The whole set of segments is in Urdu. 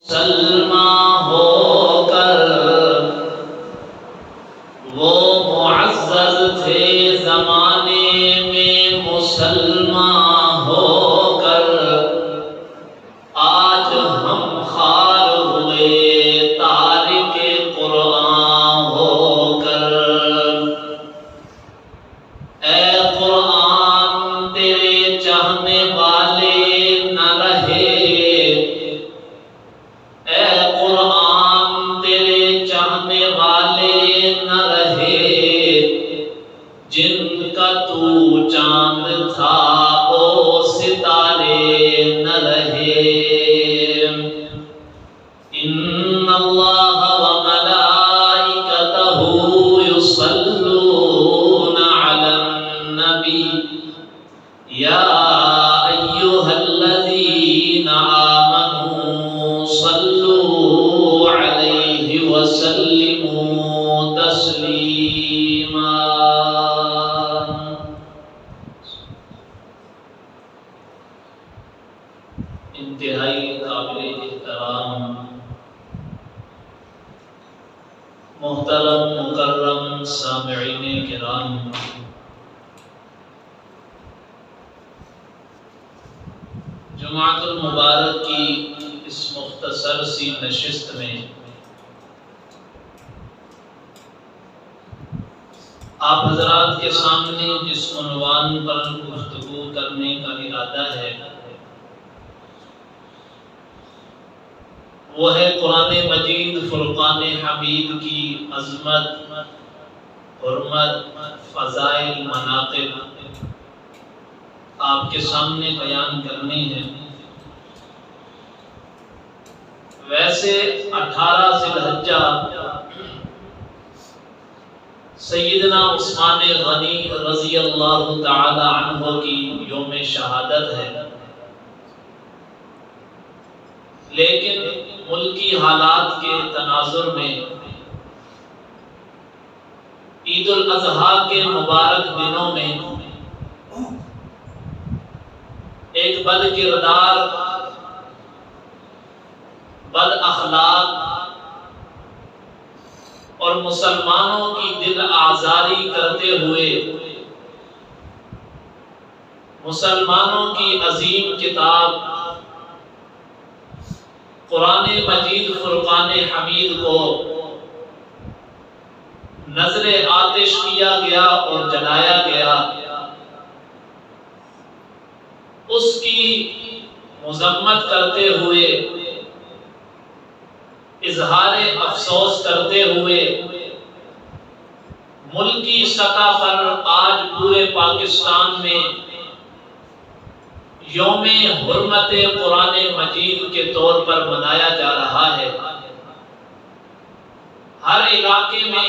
مسلمان ہو کر وہ معزز تھے زمانے میں، مسلمان ہو کر آج ہم خوار ہوئے تارک قرآن ہو کر۔ اے قرآن تیرے چاہنے والے نہ رہے، جن کا تو چاند تھا وہ ستارے نہ رہے۔ ان اللہ وملائکتہ یصلون علی النبی یا ایھا الذین آمنوا صلوا علیہ وسلموا تسلیما۔ انتہائی قابل احترام محترم مکرم سامعین کرام، جمعۃ المبارک کی اس مختصر سی نشست میں آپ حضرات کے سامنے جس عنوان پر گفتگو کرنے کا ارادہ ہے وہ ہے قرآن مجید فرقان حمید کی عظمت، حرمت، فضائل، مناقب آپ کے سامنے بیان کرنی ہے۔ ویسے 18 ذی الحجہ سیدنا عثمان غنی رضی اللہ تعالی عنہ کی یوم شہادت ہے، لیکن ملکی حالات کے تناظر میں عید الاضحیٰ کے مبارک دنوں میں ایک بد کردار، بد اخلاق اور مسلمانوں کی دل آزاری کرتے ہوئے مسلمانوں کی عظیم کتاب قرآن مجید فرقان حمید کو نظر آتش کیا گیا اور جلایا گیا، اس کی مذمت کرتے ہوئے، اظہار افسوس کرتے ہوئے ملکی سطح پر آج پورے پاکستان میں یوم حرمت قرآن مجید کے طور پر منایا جا رہا ہے۔ ہر علاقے میں،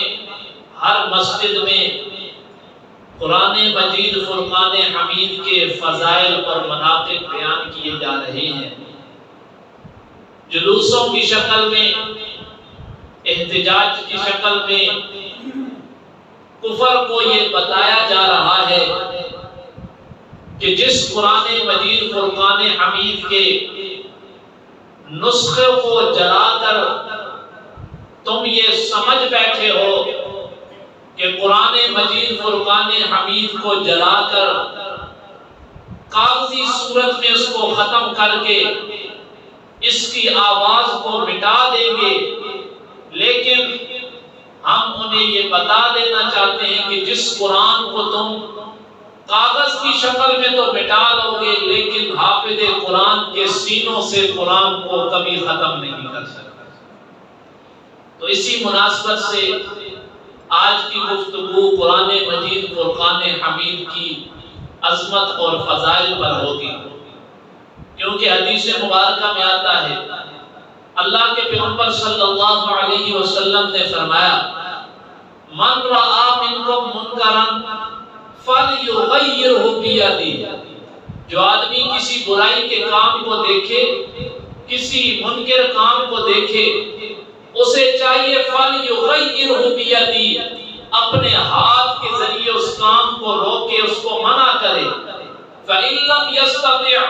ہر مسجد میں قرآن مجید فرقان حمید کے فضائل اور مناقب بیان کیے جا رہے ہیں۔ جلوسوں کی شکل میں، احتجاج کی شکل میں کفر کو یہ بتایا جا رہا ہے کہ جس قرآن مجید فرقان حمید کے نسخے کو جلا کر تم یہ سمجھ بیٹھے ہو کہ قرآن مجید فرقان حمید کو جلا کر کاغذی صورت میں اس کو ختم کر کے اس کی آواز کو مٹا دیں گے، لیکن ہم انہیں یہ بتا دینا چاہتے ہیں کہ جس قرآن کو تم کاغذ کی شکل میں تو مٹا لو گے، لیکن حافظ قرآن کے سینوں سے قرآن کو کبھی ختم نہیں کر سکتے۔ تو اسی مناسبت سے آج کی گفتگو قرآن مجید فرقان حمید کی عظمت اور فضائل پر ہوگی، کیونکہ حدیث مبارکہ میں آتا ہے اللہ کے پیغمبر صلی اللہ علیہ وسلم نے فرمایا من رأى منکم منکرا فَلْيُغَيِّرْهُ بِيَدِهِ، جو آدمی کسی برائی کے کام کو دیکھے، کسی منکر کام کو دیکھے، اسے چاہیے فَلْيُغَيِّرْهُ بِيَدِهِ، اپنے ہاتھ کے ذریعے اس کام کو روکے، اس کو منع کرے۔ فَإِن لَّمْ يَسْتَطِعْ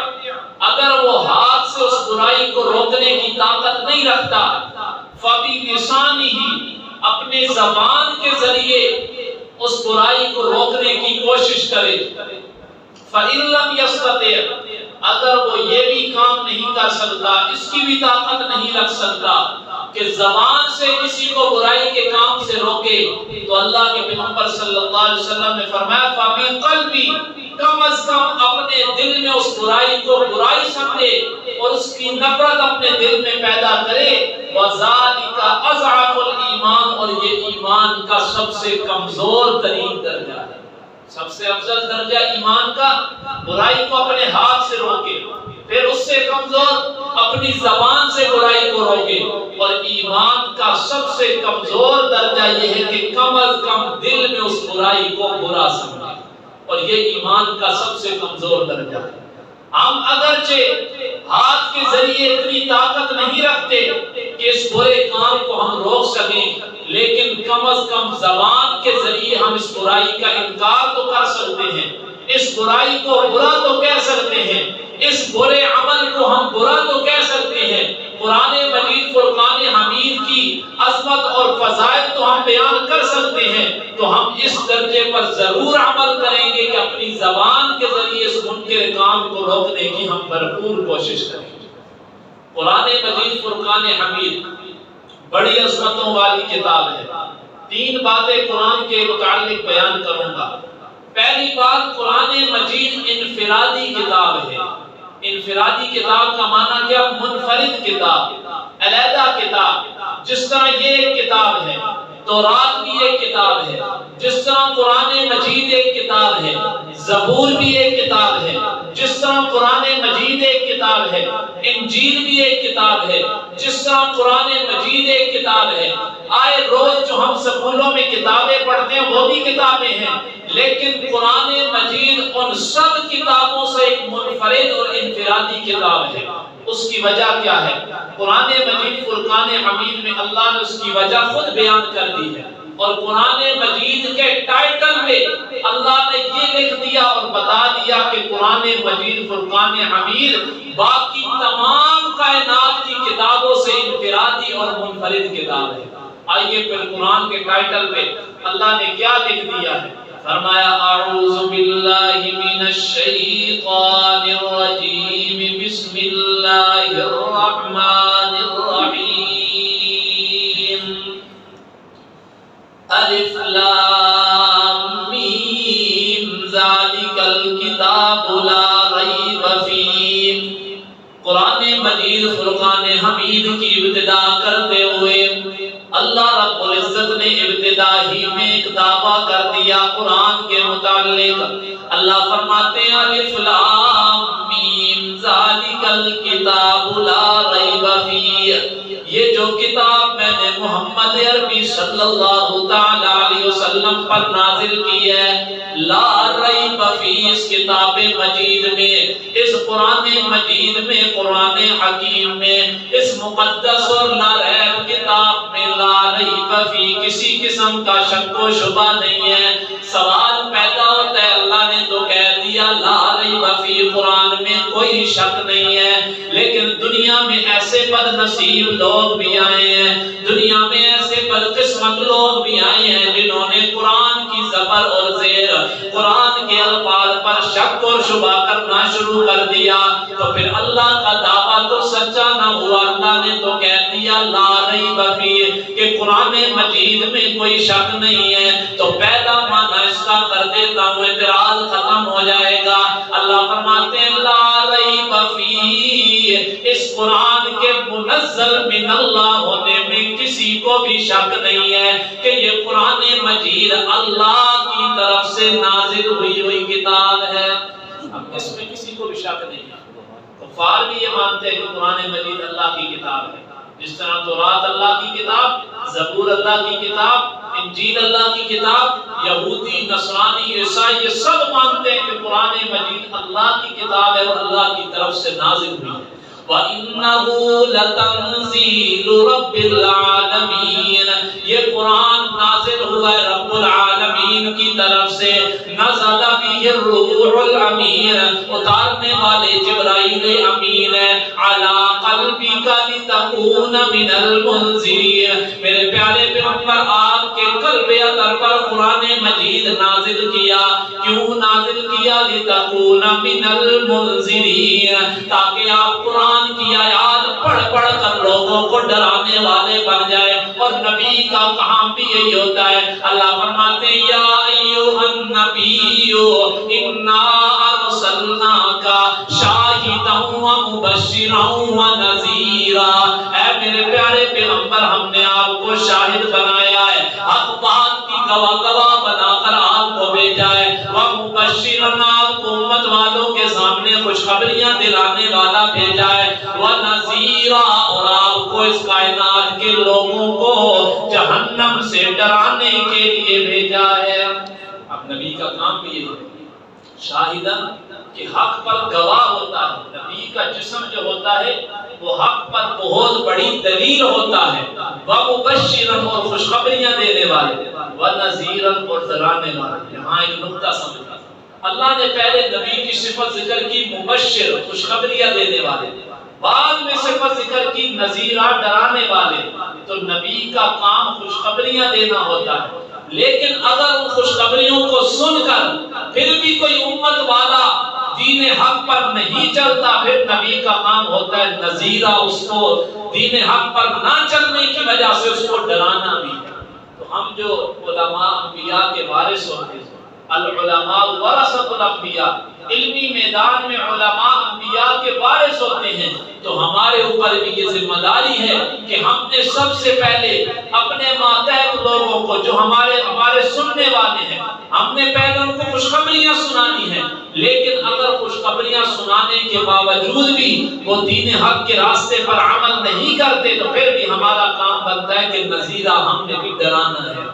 اگر وہ ہاتھ سے اس برائی کو روکنے کی طاقت نہیں رکھتا، فَبِلِسَانِهِ اپنے زبان کے ذریعے اس برائی کو روکنے کی کوشش کرے۔ فَإِن لَّمْ يَسْتَطِعْ اگر وہ یہ بھی کام نہیں کر سکتا، اس کی بھی طاقت نہیں رکھ سکتا کہ زبان سے کسی کو برائی کے کام سے روکے، تو اللہ کے پیغمبر صلی اللہ علیہ وسلم نے فرمایا فَبِقَلْبِهِ کم از کم اپنے دل میں اس برائی کو برائی سمجھے اور اس کی نفرت اپنے دل میں پیدا کرے۔ وَذَلِكَ أَضْعَفُ الْإِيمَانِ اور یہ ایمان کا سب سے کمزور ترین درجہ ہے۔ سب سے افضل درجہ ایمان کا برائی کو اپنے ہاتھ سے روکے، پھر اس سے کمزور اپنی زبان سے برائی کو روکے، اور ایمان کا سب سے کمزور درجہ یہ ہے کہ کم از کم دل میں اس برائی کو برا سمجھے، اور یہ ایمان کا سب سے کمزور درجہ ہے۔ ہم اگرچہ ہاتھ کے ذریعے اتنی طاقت نہیں رکھتے کہ اس برے کام کو ہم روک سکیں، لیکن کم از کم زبان کے ذریعے ہم اس برائی کا انکار تو کر سکتے ہیں، اس برائی کو برا تو کہہ سکتے ہیں، اس برے عمل کو ہم برا تو کہہ سکتے ہیں۔ قرآن مجید فرقان حمید کی عظمت اور فضائل تو ہم بیان کر سکتے ہیں، تو ہم اس درجے پر ضرور عمل کریں گے کہ اپنی زبان کے ذریعے اس منکر کام کو روکنے کی ہم بھرپور کوشش کریں گے۔ قرآن مجید فرقان حمید بڑی عظمتوں والی کتاب ہے۔ تین باتیں قرآن کے متعلق بیان کروں گا۔ پہلی بات، قرآن مجید انفرادی کتاب ہے۔ انفرادی کتاب کا معنی کیا؟ منفرد کتاب، علیحدہ کتاب۔ جس طرح یہ ایک کتاب ہے، تورات بھی ایک کتاب ہے، جس طرح قرآن مجید ایک کتاب ہے، زبور بھی ایک کتاب ہے، جس طرح قرآن مجید ایک کتاب ہے، انجیل بھی ایک کتاب ہے، جس طرح قرآن مجید ایک کتاب ہے۔ آئے روز جو ہم سکولوں میں کتابیں پڑھتے ہیں وہ بھی کتابیں ہیں، لیکن قرآن مجید ان سب کتابوں سے ایک منفرد اور انفرادی کتاب ہے۔ اس کی وجہ کیا ہے؟ قرآن مجید فرقان حمید میں اللہ نے اس کی وجہ خود بیان کر دی ہے، اور قرآن مجید کے ٹائٹل میں اللہ نے یہ لکھ دیا اور بتا دیا کہ قرآن مجید فرقان حمید باقی تمام کائنات کی کتابوں سے انفرادی اور منفرد کتاب ہے۔ آئیے پھر قرآن کے ٹائٹل میں اللہ نے کیا لکھ دیا ہے؟ فرمایا اعوذ باللہ من الشیطان الرجیم بسم اللہ الرحمن الرحیم الف لام میم ذالک الکتاب لا ریب فیہ۔ قرآن مجید فرقان حمید کی ابتدا کرتے ہوئے اللہ رب العزت نے ابتدا ہی میں ایک دعویٰ کر دیا قرآن کے متعلق۔ اللہ فرماتے ہیں الف لام میم ذالک الکتاب لا ریب فیہ، یہ جو کتاب میں نے محمد عربی صلی اللہ تعالی علیہ وسلم پر نازل کی ہے، لا ریب فیہ، اس کتاب مجید میں، اس قرآن مجید میں، قرآن حکیم میں، اس مقدس اور لا ریب کتاب میں لا ریب فیہ، کسی قسم کا شک و شبہ نہیں ہے۔ سوال پیدا ہوتا ہے، اللہ نے تو کہہ دیا لا ریب فیہ، قرآن میں کوئی شک نہیں ہے، لیکن دنیا میں ایسے بد نصیب لوگ بھی آئے ہیں، دنیا میں ایسے بدقسمت لوگ بھی آئے ہیں جنہوں نے قرآن کی زبر اور زیر، قرآن کے الفاظ پر شک اور شبہ کرنا شروع کر دیا، تو پھر اللہ کا دعویٰ تو سچا نہ ہوا۔ اللہ نے تو کہہ دیا لا ریب فیہ کہ قرآن مجید میں کوئی شک نہیں ہے، تو پہلا معنی اس کا کر دیتا ہوں، اعتراض ختم ہو جائے گا۔ اللہ فرماتے ہیں لا ریب فیہ، اس قرآن کے منزل من اللہ ہونے میں کسی کو بھی شک نہیں ہے کہ یہ قرآن مجید اللہ کی طرف سے نازل ہوئی کتاب ہے۔ اب اس میں کسی کو بھی شک نہیں ہے۔ کفار بھی یہ مانتے ہیں کہ قرآن مجید اللہ کی کتاب ہے، جس طرح تورات اللہ کی کتاب، زبور اللہ کی کتاب، انجیل اللہ کی کتاب، یہودی، نصرانی، عیسائی یہ سب مانتے ہیں کہ قرآن مجید اللہ کی کتاب ہے اور اللہ کی طرف سے نازل ہوئی ہے۔ وَإِنَّهُ لَتَنزِيلُ رَبِّ الْعَالَمِينَ، یہ قرآن نازل ہوا ہے رب العالمین کی طرف سے، نزل بِهِ الرُّوحُ الْأَمِينُ، اتارنے والے جبرائیل امین ہے، عَلَىٰ قَلْبِكَ لِتَكُونَ مِنَ الْمُنذِرِينَ، میرے پیارے پیغمبر آپ کے قلب اطہر پر قرآن مجید نازل کیا، کیوں نازل کیا؟ لِتَكُونَ مِنَ الْمُنذِرِينَ، تاکہ آپ قرآن کی آیات پڑھ پڑھ کر لوگوں کو ڈرانے والے بن جائے۔ اور نبی کا کام بھی یہی ہوتا ہے، اللہ فرماتے ہیں یا ایھا النبی انا ارسلناک شاہدا ومبشرا ونذیرا، اے میرے پیارے پیغمبر ہم نے آپ کو شاہد بنایا ہے، حق بات کی گواہ بنا کر آپ کو بھیجا ہے، ومبشرا آپ کو امت والوں کے سامنے خوشخبریاں دلانے والا بھیجا ہے، ونذیرا اور آپ کو اس کائنات کے لوگوں کو جہنم سے ڈرانے کے لیے بھیجا ہے۔ اب نبی کا کام بھی یہ ہے، شاہدن کہ حق پر گواہ ہوتا ہے، نبی کا جسم جو ہوتا ہے وہ حق پر بہت بڑی دلیل ہوتا ہے، وَمُبَشِّرًا اور خوشخبریاں دینے والے، وَنَذِيرًا اور ڈرانے والے۔ یہاں ایک نقطہ سمجھنا، اللہ نے پہلے نبی کی صفت ذکر کی مبشر، خوشخبریاں دینے والے، بعد میں صفت ذکر کی نذیرہ، ڈرانے والے۔ تو نبی کا کام خوشخبریاں دینا ہوتا ہے، لیکن اگر ان خوشخبریوں کو سن کر پھر بھی کوئی امت والا دین حق پر نہیں چلتا، پھر نبی کا کام ہوتا ہے نذیرہ، اس کو دین حق پر نہ چلنے کی وجہ سے اس کو ڈرانا بھی۔ تو ہم جو علماء انبیاء کے وارث ہوتے ہیں، العلماء ورثۃ الانبیاء، علمی میدان میں علماء انبیاء کے وارث ہوتے ہیں، تو ہمارے اوپر بھی یہ ذمہ داری ہے کہ ہم نے سب سے پہلے اپنے ماتحت لوگوں کو جو ہمارے سننے والے ہیں، ہم نے پہلے ان کو خوشخبریاں سنانی ہیں، لیکن اگر خوشخبریاں سنانے کے باوجود بھی وہ دین حق کے راستے پر عمل نہیں کرتے، تو پھر بھی ہمارا کام بنتا ہے کہ نذیرہ ہم نے بھی ڈرانا ہے۔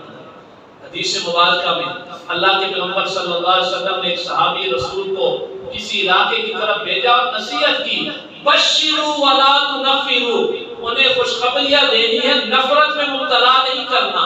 حدیث مبارکہ میں اللہ کے پیغمبر صلی اللہ علیہ وسلم نے ایک صحابی رسول کو کسی علاقے کی طرف بھیجا اور نصیحت کی، بشروا ولا تنفروا، انہیں خوشخبریاں دینی ہے، نفرت میں مبتلا نہیں کرنا،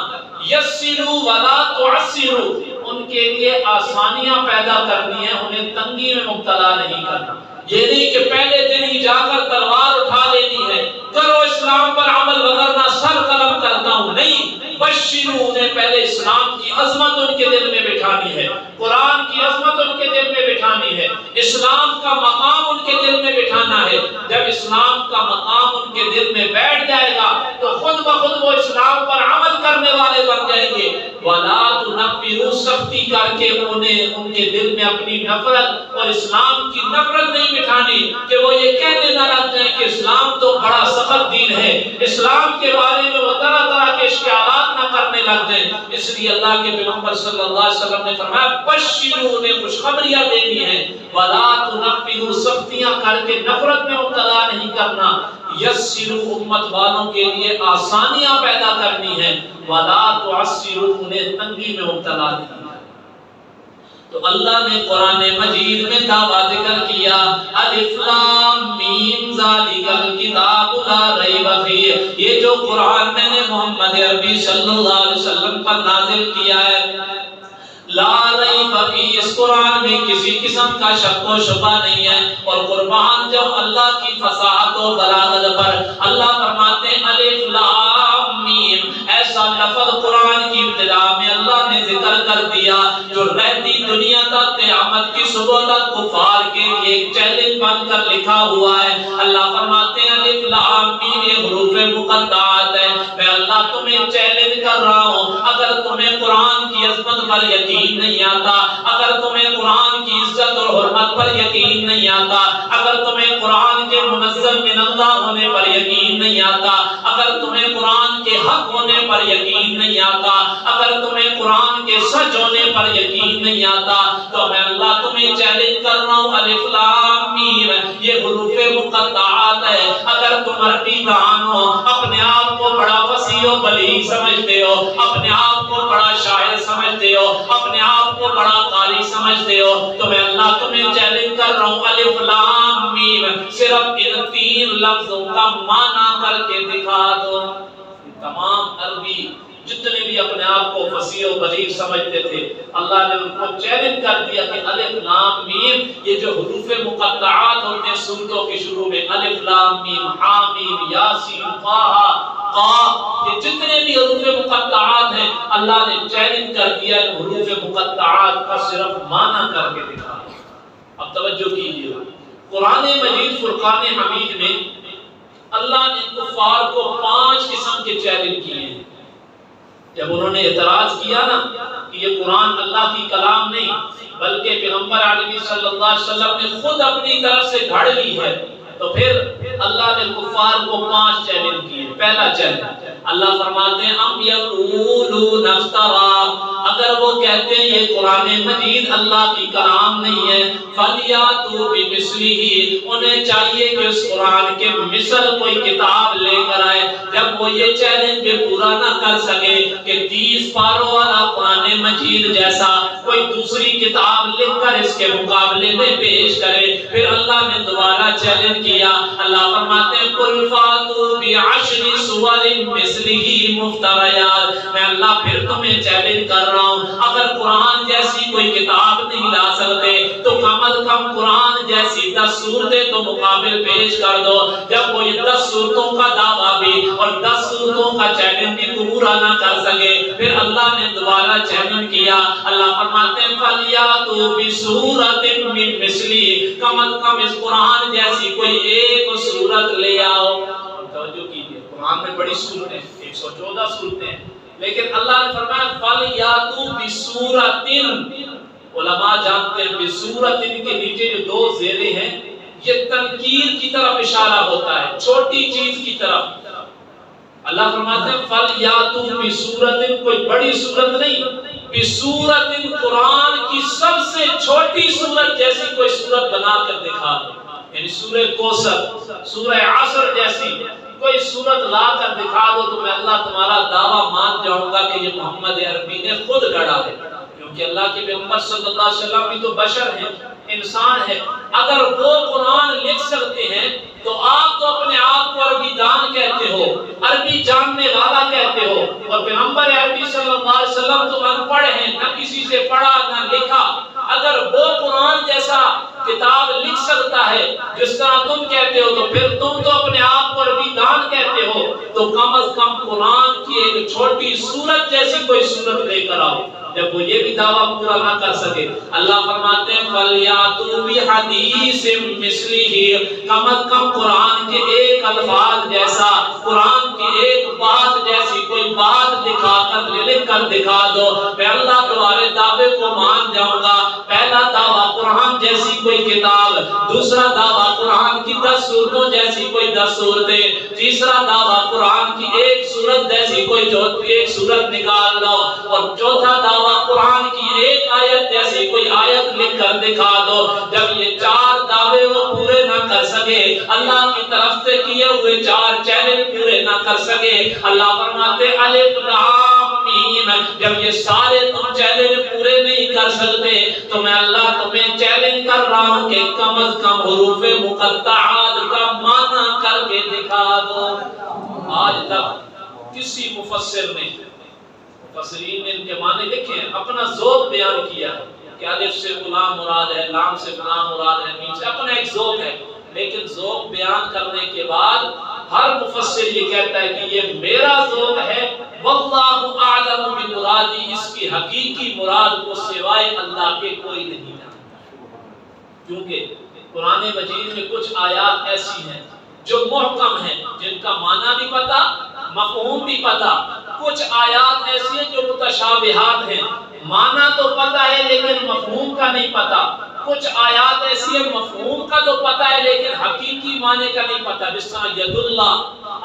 یسروا ولا تعسروا، ان کے لیے آسانیاں پیدا کرنی ہے، انہیں تنگی میں مبتلا نہیں کرنا۔ یہ نہیں کہ پہلے دن ہی جا کر تلوار اٹھا لینی ہے، کرو اسلام پر عمل ورنہ سر قلم کرتا ہوں، نہیں، بشروا، انہیں پہلے اسلام کی عظمت ان کے دل میں بٹھانی ہے، قرآن کی عظمت ان کے دل میں بٹھانی ہے، اسلام کا مقام ان کے دل میں بٹھانا ہے۔ جب اسلام کا مقام ان کے دل میں بیٹھ جائے گا تو خود بخود وہ اسلام پر عمل کرنے والے بن جائیں گے۔ وَلَا تُنَفِّرُوا، سختی کر کے انہیں ان کے دل میں اپنی نفرت اور اسلام کی نفرت نہیں بٹھانی کہ وہ یہ کہنے نہ لگ جائیں کہ اسلام تو بڑا سخت دین ہے، اسلام کے بارے میں وہ طرح طرح کے اشتہارات نہ کرنے لگ جائیں۔ اس لیے اللہ کے پیغمبر صلی اللہ علیہ وسلم نے فرمایا بشروا، انہیں خوشخبریاں دینی ہیں، وَلَا تُنَفِّرُوا، سختیاں کر کے نفرت میں مبتلا نہیں کرنا، یسروا، امت والوں کے لیے آسانیاں پیدا کرنی ہے، وَلَا تُعَسِّرُوا، انہیں تنگی میں مبتلا نہیں۔ تو اللہ نے قرآن مجید میں دعویٰ ذکر کیا، الف لام میم ذالک الکتاب لا ریب فیہ، یہ جو قرآن میں نے محمد عربی صلی اللہ علیہ وسلم پر نازل کیا ہے، لا ریب فیہ، اس قرآن میں کسی قسم کا شک و شبہ نہیں ہے۔ اور قربان جب اللہ کی فصاحت و بلاغت پر اللہ فرماتے ہیں الف لام میم، ایسا لفظ قرآن کی ابتدا میں اللہ نے ذکر کر دیا جو رہتی دنیا تک قیامت کی صبح تک کفار کے لیے ایک چیلنج بن کر لکھا ہوا ہے۔ اللہ فرماتے ہیں الف لام میم، یہ حروف مقطعات ہے، میں اللہ تمہیں چیلنج کر رہا ہوں، اگر تمہیں قرآن کی عظمت پر یقین نہیں آتا، اگر تمہیں قرآن کی عزت اور حرمت پر یقین نہیں آتا، اگر تمہیں قرآن کے منزل من اللہ ہونے پر یقین نہیں آتا، اگر تمہیں قرآن کے حق ہونے پر یقین نہیں آتا، اگر تمہیں قرآن کے سچ ہونے پر یقین نہیں آتا، تو میں اللہ تمہیں چیلنج کر رہا ہوں الف لام میم، یہ حروف مقطعات ہے۔ اگر تم عربی دان ہو، اپنے آپ کو بڑا وسیع و بلیغ سمجھتے ہو، اپنے آپ کو بڑا شاعر سمجھتے ہو، اپنے آپ کو بڑا قاری سمجھتے ہو تو میں اللہ تمہیں چیلنج کر رہا ہوں، الف لام میم صرف ان 3 لفظوں کا معنی کر کے دکھا دو۔ تمام عربی جتنے بھی اپنے آپ کو فصیح و بلیغ سمجھتے تھے، اللہ نے ان کو چیلنج کر دیا کہ الف لام میم، یہ جو حروف مقطعات ہوتے ہیں سورتوں کے شروع میں، الف لام میم حامیم یاسین طٰہٰ قاف، یہ جتنے بھی حروف مقطعات ہیں اللہ نے چیلنج کر دیا ان حروف مقطعات کا صرف معنی کر کے دکھا۔ اب توجہ کیجیے، قرآن مجید فرقان حمید میں اللہ نے کفار کو 5 قسم کے چیلنج کیے ہیں۔ جب انہوں نے اعتراض کیا نا کہ یہ قرآن اللہ کی کلام نہیں بلکہ پیغمبر عالمی صلی اللہ علیہ وسلم نے خود اپنی طرف سے گھڑ لی ہے، تو پھر اللہ نے کفار کو 5 چیلنج کیے۔ پہلا چیلنج اللہ فرماتے ہیں ام یقولون افترا، اگر وہ کہتے ہیں یہ قرآن مجید اللہ کی کلام نہیں ہے، فلیاتوا بمثلہ، انہیں چاہیے کہ اس قرآن کے مثل کوئی کتاب لے کر آئے۔ جب وہ یہ چیلنج بھی پورا نہ کر سکے کہ 30 پاروں والا قرآن مجید جیسا کوئی دوسری کتاب لکھ کر اس کے مقابلے میں پیش کرے، پھر اللہ نے دوبارہ چیلنج کیا۔ اللہ فرماتے ہیں قل فاتوا بعشر سور مثلہ مفتریات، میں اللہ پھر تمہیں چیلنج کر رہا ہوں، اگر قرآن جیسی کوئی کتاب نہیں لا سکتے تو کم از کم قرآن جیسی 10 صورتیں تو مقابل پیش کر دو۔ جب وہ یہ 10 صورتوں کا دعویٰ بھی اور 10 صورتوں کا چیلنج بھی پورا نہ کر سکے، پھر اللہ نے دوبارہ چیلنج کیا۔ اللہ فرماتے ہیں فَلْيَأْتُوا بِسُورَةٍ مِّن مِّثْلِهِ، کم از کم اس قرآن جیسی کوئی ایک صورت لے آؤ۔ توجہ کیجیے، قرآن میں بڑی صورتیں 114 صورتیں ہیں، لیکن اللہ نے فرمایا فَلْيَأْتُوا بِسُورَةٍ۔ علماء جانتے ہیں بِسُورَةٍ کے نیچے جو 2 زیریں ہیں یہ تنکیر کی طرف اشارہ ہوتا ہے، چھوٹی چیز کی طرف۔ اللہ فرماتے ہیں فَلْيَأْتُوا بِسُورَةٍ، کوئی بڑی صورت نہیں، بِسُورَةٍ قرآن کی سب سے چھوٹی صورت جیسی کوئی صورت بنا کر دکھا دو، یعنی سورہ کوثر، سورہ عصر جیسی کوئی صورت لا کر دکھا دو تو میں اللہ تمہارا دعویٰ مان جاؤں گا کہ یہ محمد عربی نے خود گڑھا ہے، کیونکہ اللہ کے پیغمبر صلی اللہ علیہ وسلم بھی تو بشر ہیں، انسان ہے۔ اگر وہ قرآن لکھ سکتے ہیں تو آپ تو اپنے آپ کو عربی دان کہتے ہو، عربی جاننے والا کہتے ہو، اور پیغمبر عربی صلی اللہ علیہ وسلم تو ان پڑھ ہیں، نہ کسی سے پڑھا نہ لکھا۔ اگر وہ قرآن جیسا کتاب لکھ سکتا ہے جس طرح تم کہتے ہو تو پھر تم تو اپنے آپ کو عربی دان کہتے ہو، تو کم از کم قرآن کی ایک چھوٹی سورت جیسی کوئی سورت لے کر آؤ۔ جب وہ یہ بھی دعویٰ پورا نہ کر سکے، اللہ فرماتے ہیں فَلْيَأْتُوا بِحَدِيثٍ مِّثْلِهِ، کم از کم قرآن کے ایک الفاظ جیسا، قرآن کی ایک بات جیسی کوئی بات لکھ کر دکھا دو، میں اللہ تمہارے دعوے کو مان جاؤں گا۔ پہلا دعویٰ قرآن جیسی کوئی کتاب، دوسرا دعویٰ قرآن کی 10 صورتوں جیسی کوئی 10 صورتیں، تیسرا دعویٰ قرآن کی ایک صورت جیسی کوئی ایک صورت نکال لو، اور چوتھا دعویٰ قرآن کی ایک آیت جیسی کوئی آیت لکھ کر دکھا دو۔ جب یہ 4 دعوے وہ پورے نہ کر سکے، اللہ کی طرف سے کیے ہوئے 4 چیلنج پورے نہ کر سکے، اللہ فرماتے الف لام میم، جب یہ سارے تم چیلنج پورے نہیں کر سکتے تو میں اللہ تمہیں چیلنج کر رہا ہوں کہ کم از کم حروف مقطعات کا معنی کر کے دکھا دو۔ آج تک کسی مفسر نے، مفسرین نے ان کے معنی لکھے ہیں، اپنا ذوق بیان کیا کہ الف سے غلام مراد ہے، لام سے غلام مراد ہے، میم سے، اپنا ایک ذوق ہے، لیکن ذوق بیان کرنے کے بعد ہر مفسر یہ کہتا ہے کہ یہ میرا ذوق ہے، واللہ اعلم بمرادی، اس کی حقیقی مراد کو سوائے اللہ کے کوئی نہیں جانتا۔ کیونکہ قرآن مجید میں کچھ آیات ایسی ہیں جو محکم ہیں، جن کا معنی بھی پتہ، مفہوم بھی پتہ، کچھ آیات ایسی ہیں جو متشابہات ہیں، معنی تو پتہ ہے لیکن مفہوم کا نہیں پتہ، کچھ آیات ایسی ہیں مفہوم کا تو پتہ ہے لیکن حقیقی معنی کا نہیں پتہ، جس طرح ید اللہ،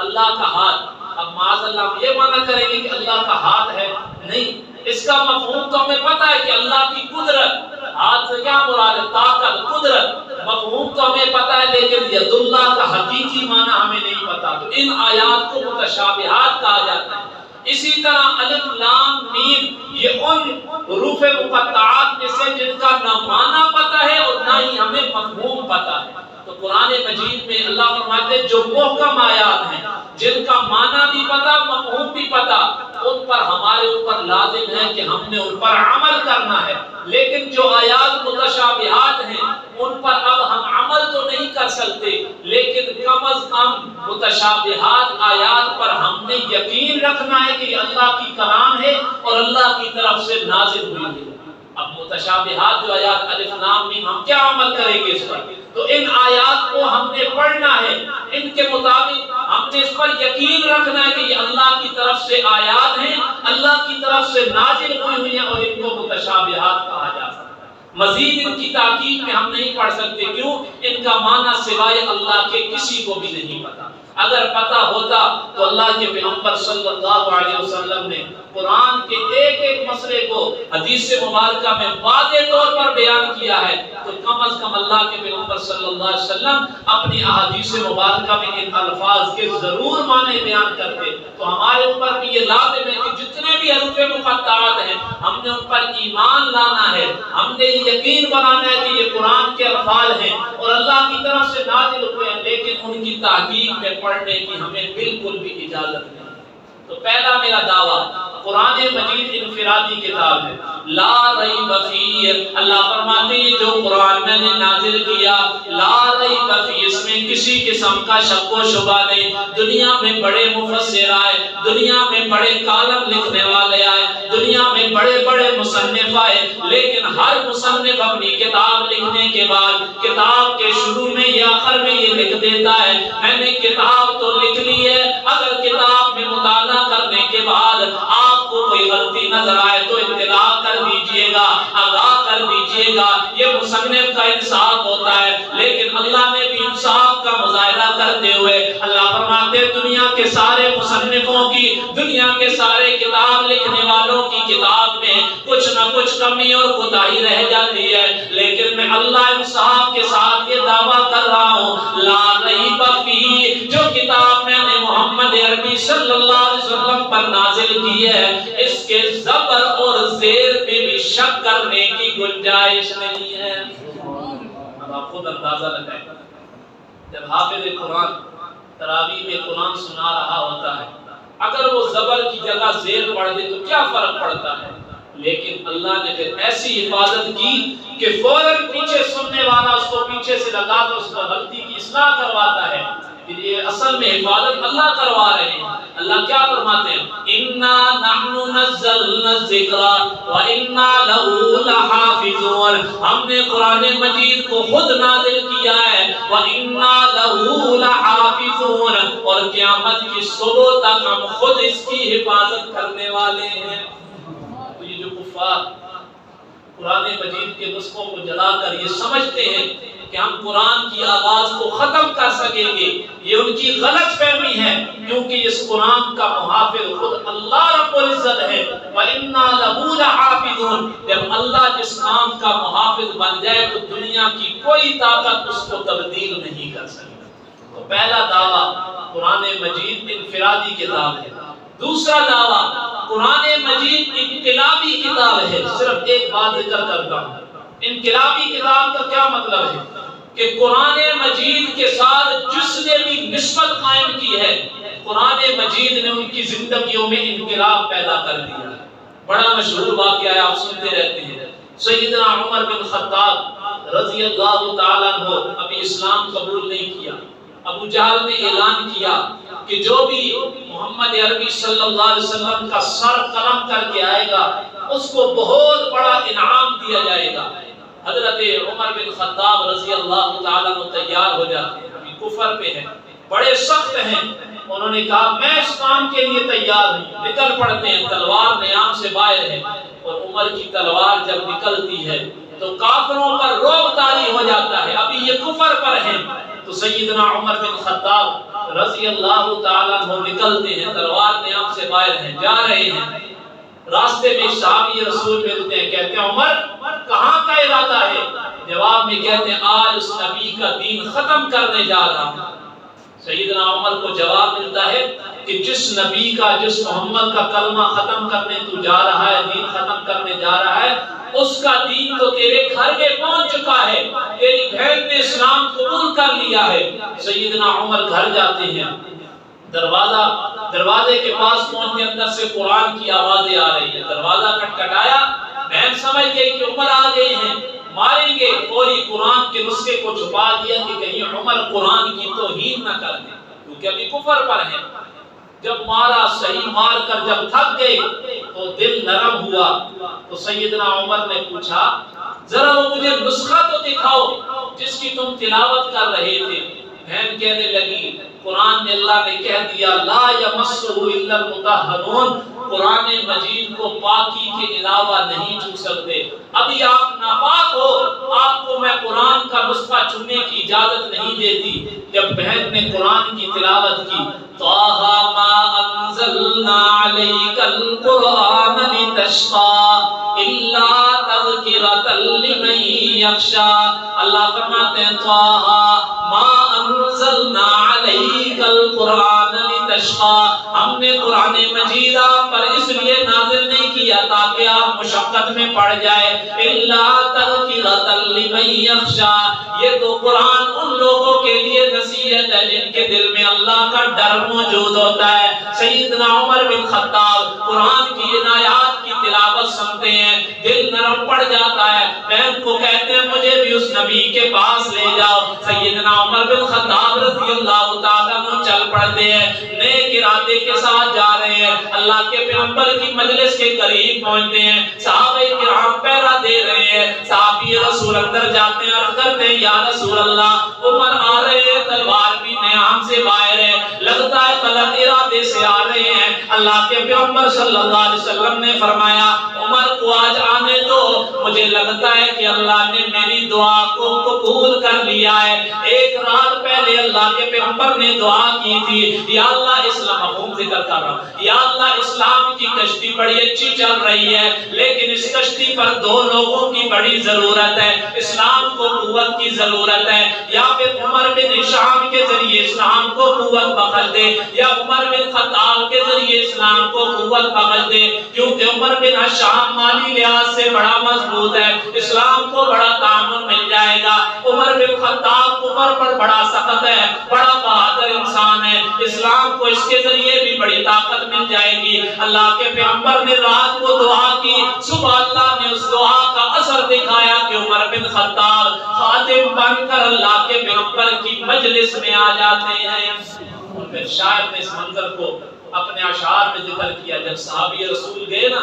اللہ کا ہاتھ۔ اب معاذ اللہ ہم یہ معنی کریں گے کہ اللہ کا ہاتھ ہے، نہیں، اس کا مفہوم تو ہمیں پتہ ہے کہ اللہ کی قدرت، ہاتھ سے کیا مراد ہے؟ طاقت، قدرت، مفہوم تو ہمیں پتہ ہے لیکن ید اللہ کا حقیقی معنی ہمیں نہیں پتہ، تو ان آیات کو متشابہات کہا جاتا ہے۔ اسی طرح الف لام میم یہ ان حروف مقطعات میں سے جن کا نہ معنی پتہ ہے اور نہ ہی ہمیں مفہوم پتہ ہے. تو قرآن مجید میں اللہ فرماتے ہیں جو محکم آیات ہیں جن کا معنی بھی پتہ مفہوم بھی پتہ, ان پر ہمارے اوپر لازم ہے کہ ہم نے ان پر عمل کرنا ہے. لیکن جو آیات متشابہات ہیں ان پر اب ہم عمل تو نہیں کر سکتے, لیکن کم از کم متشابہات آیات پر ہم نے یقین رکھنا ہے کہ یہ اللہ کی کلام ہے اور اللہ کی طرف سے نازل ہوئی ہے. اب متشابہات جو آیات الف لام میم ہم کیا عمل کریں گے اس پر؟ تو ان آیات کو ہم نے پڑھنا ہے, ان کے مطابق ہم نے اس پر یقین رکھنا ہے کہ یہ اللہ کی طرف سے آیات ہیں, اللہ کی طرف سے نازل ہوئی ہیں اور ان کو متشابہات کہا جا سکتا ہے. مزید ان کی تاکید میں ہم نہیں پڑھ سکتے, کیوں؟ ان کا معنی سوائے اللہ کے کسی کو بھی نہیں پتا. اگر پتہ ہوتا تو اللہ کے پیغمبر صلی اللہ علیہ وسلم نے قرآن کے ایک ایک مسئلے کو حدیث مبارکہ میں واضح طور پر بیان کیا ہے, تو کم از کم اللہ کے پیغمبر صلی اللہ علیہ وسلم اپنی احادیث مبارکہ میں ان الفاظ کے ضرور معنی بیان کرتے. تو ہمارے اوپر بھی یہ لازم ہے کہ جتنے بھی حروف مقطعات ہیں ہم نے ان پر ایمان لانا ہے, ہم نے یقین بنانا ہے کہ یہ قرآن کے الفاظ ہیں اور اللہ کی طرف سے نازل ہوئے ہیں, لیکن ان کی تحقیق میں پڑھنے کی ہمیں بالکل بھی اجازت نہیں. تو پہلا میرا دعویٰ, قرآن مجید انفرادی کتاب ہے, لا ریب فیہ. اللہ فرماتے ہیں جو قرآن میں نے نازل کیا لا ریب فیہ, اس میں کسی قسم کا شک و شبہ نہیں. دنیا میں بڑے مفسر آئے, دنیا میں بڑے کالم لکھنے والے آئے, دنیا میں بڑے بڑے مصنف آئے, لیکن ہر مصنف اپنی کتاب لکھنے کے بعد کتاب کے شروع میں یا آخر میں یہ لکھ دیتا ہے میں نے کتاب تو لکھ لی ہے, اگر کتاب میں مطالعہ کرنے کے بعد آپ کو کوئی غلطی نظر آئے تو اطلاع کر دیجئے گا, آگاہ کر دیجئے گا. یہ مصنف کا انصاف ہوتا ہے. لیکن اللہ نے بھی انصاف کا مظاہرہ کرتے ہوئے اللہ فرماتے ہیں دنیا کے سارے مصنفوں کی, دنیا کے سارے کتاب لکھنے والوں کی کتاب میں کچھ نہ کچھ کمی اور کوتاہی رہ جاتی ہے, لیکن میں اللہ انصاف کے ساتھ یہ دعویٰ کر رہا ہوں لا ریب فیہ, جو کتاب میں نے محمد عربی صلی اللہ علیہ وسلم پر نازل کی ہے اس کے زبر اور زیر پہ بھی شک کرنے کی گنجائش نہیں ہے. اب آپ خود اندازہ لگائیں, جب حافظ قرآن تراویح میں قرآن سنا رہا ہوتا ہے اگر وہ زبر کی جگہ زیر پڑھ دے تو کیا فرق پڑتا ہے, لیکن اللہ نے پھر ایسی حفاظت کی کہ فوراً پیچھے سننے والا اس کو پیچھے سے لگا کر اس کو غلطی کی اصلاح کرواتا ہے. یہ اصل میں حفاظت اللہ کروا رہے ہیں. اللہ کیا فرماتے ہیں انا نحن نزلنا الذکر وانا له لحافظون, ہم نے قرآن مجید کو خود نازل کیا ہے وانا له لحافظون, اور قیامت کی صبح تک ہم خود اس کی حفاظت کرنے والے ہیں. تو یہ جو کفار قرآن مجید کے نسخوں کو جلا کر یہ سمجھتے ہیں کہ ہم قرآن کی آواز کو ختم کر سکیں گے, یہ ان کی غلط فہمی ہے, کیونکہ اس قرآن کا محافظ خود اللہ رب العزت ہے. وَإِنَّا لَهُ لَحَافِظُونَ, جب اللہ جس کام کا محافظ بن جائے تو دنیا کی کوئی طاقت اس کو تبدیل نہیں کر سکتی. تو پہلا دعویٰ قرآن مجید انفرادی کتاب ہے. دوسرا دعویٰ قرآن مجید انقلابی کتاب ہے. صرف ایک بات ذکر کرتا ہوں, انقلابی کتاب کا کیا مطلب ہے کہ قرآن مجید کے ساتھ جس نے بھی نسبت قائم کی ہے قرآن مجید نے ان کی زندگیوں میں انقلاب پیدا کر دیا. بڑا مشہور واقعہ ہے, آپ سنتے رہتے ہیں. سیدنا عمر بن خطاب رضی اللہ تعالیٰ عنہ ابھی اسلام قبول نہیں کیا. ابو جہل نے اعلان کیا کہ جو بھی محمد عربی صلی اللہ علیہ وسلم کا سر قلم کر کے آئے گا اس کو بہت بڑا انعام دیا جائے گا. حضرت عمر بن خطاب رضی اللہ تعالیٰ عنہ تیار ہو جاتے ہیں, ابھی کفر پہ ہیں, بڑے سخت ہیں. انہوں نے کہا میں اس کام کے لیے تیار ہوں. نکل پڑتے ہیں, تلوار نیام سے باہر ہے, اور عمر کی تلوار جب نکلتی ہے تو کافروں پر رعب طاری ہو جاتا ہے. ابھی یہ کفر پر ہیں تو سیدنا عمر بن خطاب رضی اللہ تعالیٰ عنہ نکلتے ہیں, تلوار نیام سے باہر ہیں, جا رہے ہیں. راستے میں صحابی رسول ملتے ہیں, کہتے ہیں عمر کہاں کا ارادہ ہے؟ جواب میں کہتے ہیں آج اس نبی کا دین ختم کرنے جا رہا ہوں. سیدنا عمر کو جواب ملتا ہے کہ جس نبی کا، جس محمد کا کلمہ ختم کرنے تو جا رہا ہے، دین ختم کرنے جا رہا ہے، اس کا دین تو تیرے گھر میں پہنچ چکا ہے، تیری بہن نے اسلام قبول کر لیا ہے۔ سیدنا عمر گھر جاتے ہیں، دروازے کے پاس پہنچنے، اندر سے قرآن کی آوازیں آ رہی ہیں۔ دروازہ کھٹکھٹایا، بہن سمجھ گئی کہ عمر آ گئے ہیں، ماریں گے، فوری قرآن کے نسخے کو چھپا دیا کہ کہیں عمر قرآن کی توہین نہ کر دیں، کیونکہ ابھی کفر پر ہے۔ جب مارا، صحیح مار کر جب تھک گئے تو دل نرم ہوا، تو سیدنا عمر نے پوچھا ذرا وہ مجھے نسخہ تو دکھاؤ جس کی تم تلاوت کر رہے تھے۔ بہن کہنے لگی قرآن میں اللہ نے کہہ دیا لا یمسہ الا المطہرون، قرآن مجید کو پاکی کے علاوہ نہیں چھو سکتے، ابھی آپ ناپاک ہو، آپ کو میں قرآن کا نسخہ چھونے کی اجازت نہیں دیتی۔ جب بہن نے قرآن کی تلاوت کی، طٰہٰ ما انزلنا علیک القرآن لتشقی الا تذکرۃ لمن یخشی، اللہ فرماتے ہیں طٰہٰ ما انزلنا علیک القرآن لتشقی، ہم نے قرآن مجید آپ پر اس لیے نازل نہیں کیا تاکہ آپ مشقت میں پڑ جائے، الا تذکرۃ لمن یخشی، یہ تو قرآن ان لوگوں کے لیے نصیحت ہے جن کے دل میں اللہ کا ڈر موجود ہوتا ہے۔ سیدنا عمر بن خطاب قرآن کی ان آیات کی تلاوت سنتے ہیں، دل نرم پڑ جاتا ہے، بہن کو کہتے ہیں مجھے بھی اس نبی کے پاس لے جاؤ۔ سیدنا عمر بن خطاب رضی اللہ تعالیٰ عنہ چل پڑتے ہیں، نیک ارادے کے ساتھ جا رہے ہیں، اللہ کے پیغمبر کی مجلس کے قریب پہنچتے ہیں، صحابہ کرام پہرا دے رہے ہیں، صحابی رسول اندر جاتے ہیں، عرض کرتے ہیں یا رسول اللہ عمر آ رہے ہیں، تلوار بھی نیام سے باہر ہے، لگتا ہے غلط ارادے سے آ رہے ہیں۔ اللہ کے پیغمبر صلی اللہ علیہ وسلم نے فرمایا عمر کو آج آنے دو، مجھے لگتا ہے کہ اللہ نے میری دعا کو قبول کر لیا ہے۔ ایک رات پہلے اللہ کے پیغمبر نے دعا کی تھی یا اللہ اسلام، مفہوم ذکر کر رہا ہوں، یا اللہ اسلام کی کشتی بڑی اچھی چل رہی ہے لیکن اس کشتی پر دو لوگوں کی بڑی ضرورت ہے، اسلام کو قوت کی ضرورت ہے، یا پھر عمر بن ہشام کے ذریعے اسلام کو قوت بخش دے، یا عمر بن خطاب کے ذریعے اسلام کو قوت بخش دے، کیونکہ عمر بن ہشام مالی لحاظ سے بڑا مضبوط ہے، اسلام کو بڑا تعاون مل جائے گا، عمر بن خطاب عمر پر بڑا سخت ہے، بڑا بہادر انسان ہے، اسلام کو اس کے ذریعے بھی بڑی طاقت مل جائے گی۔ اللہ کے پیغمبر نے رات کو دعا کی، صبح اللہ نے اس دعا کا اثر دکھایا کہ عمر بن خطاب خادم بن کر اللہ کے پیغمبر کی مجلس میں آ جاتے ہیں۔ اور پھر شاعر نے اس منظر کو اپنے اشعار میں ذکر کیا، جب صحابی رسول گئے نا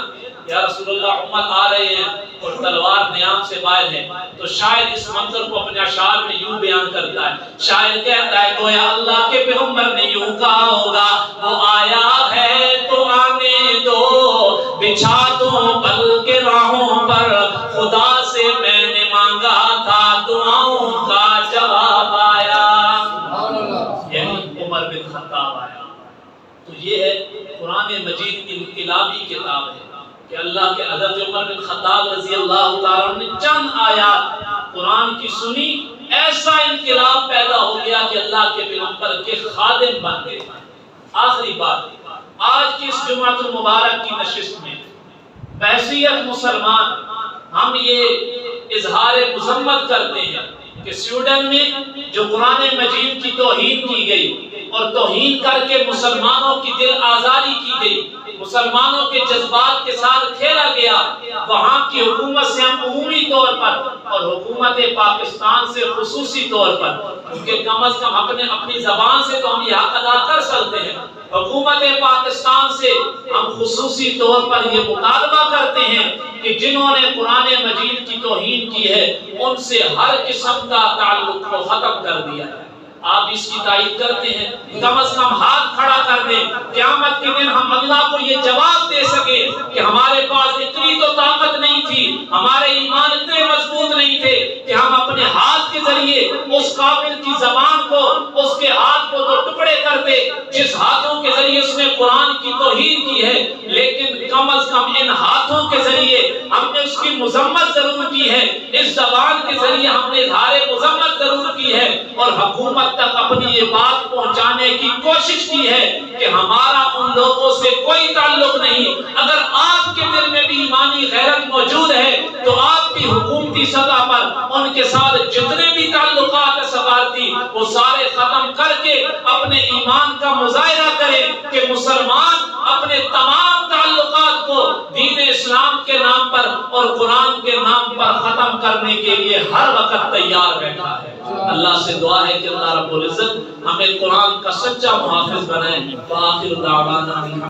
یا رسول اللہ عمر آ رہے ہیں اور تلوار نیام سے باہر ہے، تو شاعر اس منظر کو اپنے اشعار میں یوں بیان کرتا ہے، شاعر کہتا ہے گویا اللہ کے پیغمبر نے یوں کہا ہوگا وہ آیا ہے تو آنے دو، بچھا دو پل کے راہوں پر، خدا سے میں نے مانگا تھا دعاؤں کا جواب آیا، یعنی عمر بن خطاب آیا۔ تو یہ ہے قرآن مجید کی انقلابی کتاب ہے کہ اللہ کے حضرت عمر بن خطاب رضی اللہ تعالیٰ عنہ نے چند آیات قرآن کی سنی، ایسا انقلاب پیدا ہو گیا کہ اللہ کے پیغمبر کے خادم بن گئے۔ آخری بات، آج کی اس جمعۃ المبارک کی نشست میں بحیثیت مسلمان ہم یہ اظہار مذمت کرتے ہیں کہ سویڈن میں جو قرآن مجید کی توہین کی گئی اور توہین کر کے مسلمانوں کی دل آزاری کی گئی، مسلمانوں کے جذبات کے ساتھ کھیلا گیا، وہاں کی حکومت سے ہم عمومی طور پر اور حکومت پاکستان سے خصوصی طور پر، کیونکہ کم از کم اپنی زبان سے تو ہم یہ حق ادا کر سکتے ہیں، حکومت پاکستان سے ہم خصوصی طور پر یہ مطالبہ کرتے ہیں کہ جنہوں نے قرآن مجید کی توہین کی ہے ان سے ہر قسم کا تعلق کو ختم کر دیا ہے۔ آپ اس کی تائید کرتے ہیں، کم از کم ہاتھ کھڑا کر دیں، قیامت کے دن ہم اللہ کو یہ جواب دے سکے کہ ہمارے پاس اتنی تو طاقت نہیں تھی، ہمارے ایمان اتنے مضبوط نہیں تھے کہ ہم اپنے ہاتھ کے ذریعے اس کافر کی زبان کو، اس کے ہاتھ کو دو ٹکڑے کر دے جس ہاتھوں کے ذریعے اس نے قرآن کی توہین کی ہے، لیکن کم از کم ان ہاتھوں کے ذریعے ہم نے اس کی مذمت ضرور کی ہے، اس زبان کے ذریعے ہم نے اظہار مذمت ضرور کی ہے، اور حکومت تک اپنی یہ بات پہنچانے کی کوشش کی ہے کہ ہمارا ان لوگوں سے کوئی تعلق نہیں۔ اگر آپ کے دل میں بھی ایمانی غیرت موجود ہے تو آپ بھی حکومتی سطح پر ان کے ساتھ جتنے بھی تعلقات سفارتی وہ سارے ختم کر کے اپنے ایمان کا مظاہرہ کریں کہ مسلمان اپنے تمام تعلقات کو دین اسلام کے نام پر اور قرآن کے نام پر ختم کرنے کے لیے ہر وقت تیار بیٹھا ہے۔ اللہ سے دعا ہے کہ اللہ رب العزت ہمیں قرآن کا سچا محافظ بنائے۔ وآخر دعوانا